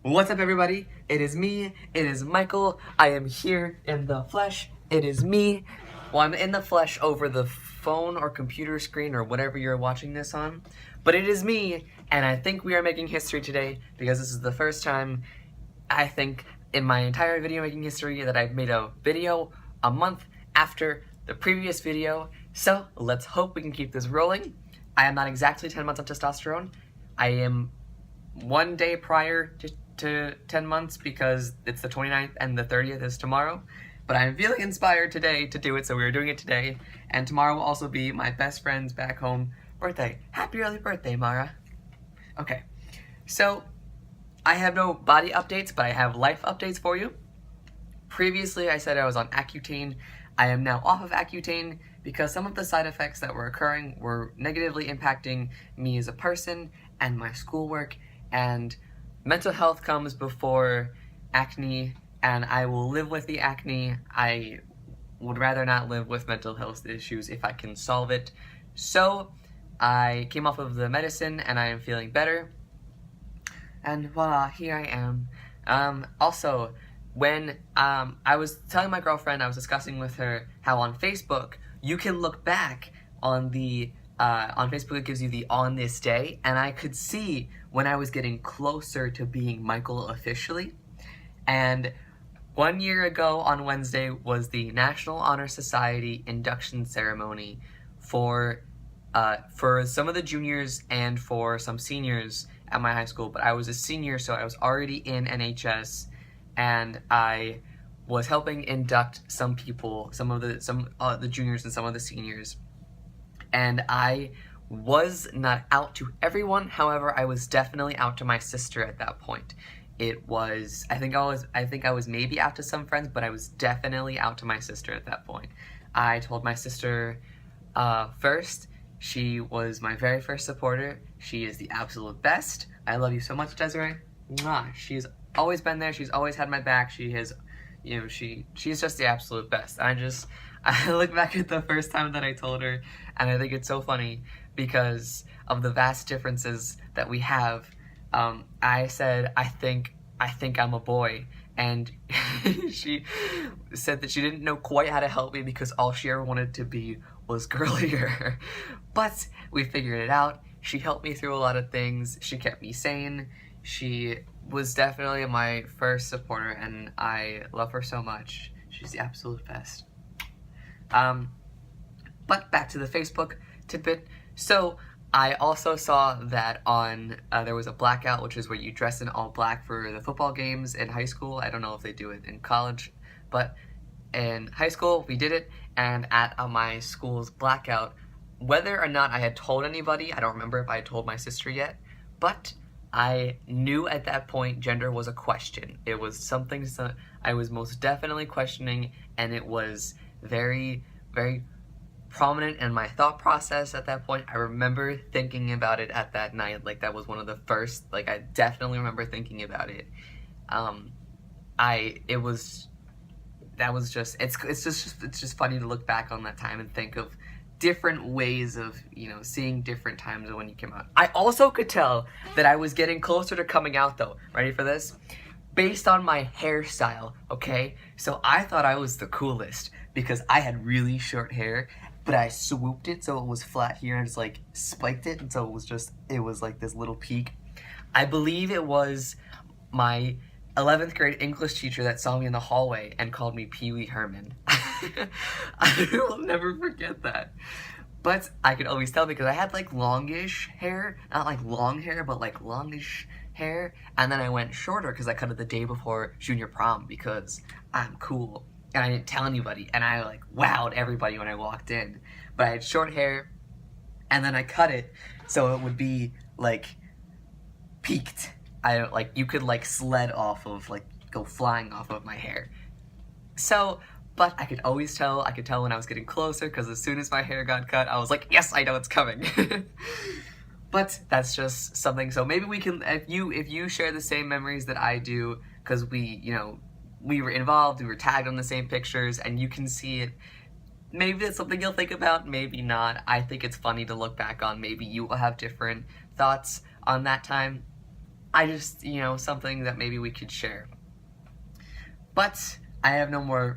What's up, everybody? It is me. It is Michael. I am here in the flesh. It is me. Well, I'm in the flesh over the phone or computer screen or whatever you're watching this on. But it is me, and I think we are making history today because this is the first time, I think, in my entire video making history that I've made a video a month after the previous video. So let's hope we can keep this rolling. I am not exactly 10 months on testosterone. I am 1 day prior to 10 months because it's the 29th and the 30th is tomorrow. But I'm feeling inspired today to do it, so we're doing it today. And tomorrow will also be my best friend's back home birthday. Happy early birthday, Mara. Okay, so I have no body updates, but I have life updates for you. Previously, I said I was on Accutane. I am now off of Accutane because some of the side effects that were occurring were negatively impacting me as a person and my schoolwork, and mental health comes before acne, and I will live with the acne. I would rather not live with mental health issues if I can solve it. So I came off of the medicine and I am feeling better. And voila, here I am. Also, when I was telling my girlfriend, I was discussing with her how on Facebook, you can look back on on Facebook it gives you the on this day, and I could see when I was getting closer to being Michael officially. And 1 year ago on Wednesday was the National Honor Society induction ceremony for some of the juniors and for some seniors at my high school, but I was a senior, so I was already in NHS, and I was helping induct some people, some of the juniors and some of the seniors. And I was not out to everyone, however, I was definitely out to my sister at that point. It was, I think I was maybe out to some friends, but I was definitely out to my sister at that point. I told my sister first. She was my very first supporter. She is the absolute best. I love you so much, Desiree. Mwah. She's always been there. She's always had my back. She has, she's just the absolute best. I look back at the first time that I told her, and I think it's so funny because of the vast differences that we have. I said, I think I'm a boy, and she said that she didn't know quite how to help me because all she ever wanted to be was girlier. But we figured it out. She helped me through a lot of things. She kept me sane. She was definitely my first supporter, and I love her so much. She's the absolute best. But back to the Facebook tidbit. So I also saw that on there was a blackout, which is where you dress in all black for the football games in high school. I don't know if they do it in college, but in high school we did it. And at my school's blackout, whether or not I had told anybody, I don't remember if I had told my sister yet, but I knew at that point gender was a question. It was something I was most definitely questioning, and it was very, very prominent in my thought process at that point. I remember thinking about it at that night. Like, that was one of the first, like, I definitely remember thinking about it. It's just funny to look back on that time and think of different ways of, seeing different times of when you came out. I also could tell that I was getting closer to coming out, though. Ready for this? Based on my hairstyle, okay? So I thought I was the coolest because I had really short hair, but I swooped it so it was flat here and just like spiked it, and so it was like this little peak. I believe it was my 11th grade English teacher that saw me in the hallway and called me Pee Wee Herman. I will never forget that. But I could always tell because I had like longish hair, not like long hair, but like longish hair. And then I went shorter because I cut it the day before junior prom because I'm cool. And I didn't tell anybody. And I like wowed everybody when I walked in. But I had short hair, and then I cut it so it would be like peaked. You could like sled off of, like, go flying off of my hair. So, but I could always tell, I could tell when I was getting closer, because as soon as my hair got cut, I was like, yes, I know it's coming. But that's just something, so maybe we can, if you share the same memories that I do, because we were involved, we were tagged on the same pictures, and you can see it, maybe that's something you'll think about, maybe not. I think it's funny to look back on. Maybe you will have different thoughts on that time. I just, something that maybe we could share. But I have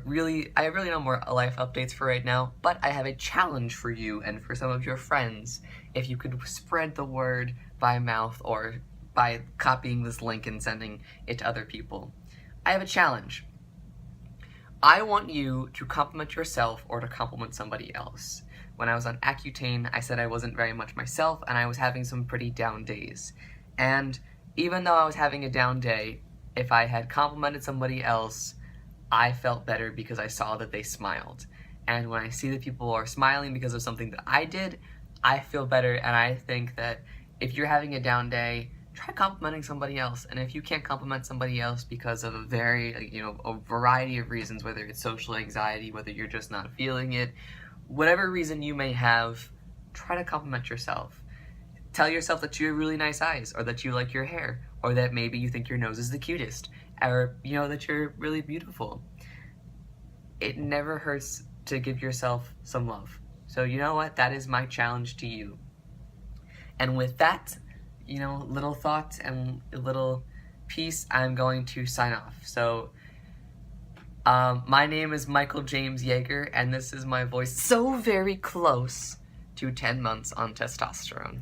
really no more life updates for right now, but I have a challenge for you and for some of your friends. If you could spread the word by mouth or by copying this link and sending it to other people. I have a challenge. I want you to compliment yourself or to compliment somebody else. When I was on Accutane, I said I wasn't very much myself and I was having some pretty down days. And even though I was having a down day, if I had complimented somebody else, I felt better because I saw that they smiled. And when I see that people are smiling because of something that I did, I feel better, and I think that if you're having a down day, try complimenting somebody else. And if you can't compliment somebody else because of a variety of reasons, whether it's social anxiety, whether you're just not feeling it, whatever reason you may have, try to compliment yourself. Tell yourself that you have really nice eyes, or that you like your hair, or that maybe you think your nose is the cutest, or that you're really beautiful. It never hurts to give yourself some love. So you know what? That is my challenge to you. And with that, little thought and a little piece, I'm going to sign off. So, my name is Michael James Yeager, and this is my voice so very close to 10 months on testosterone.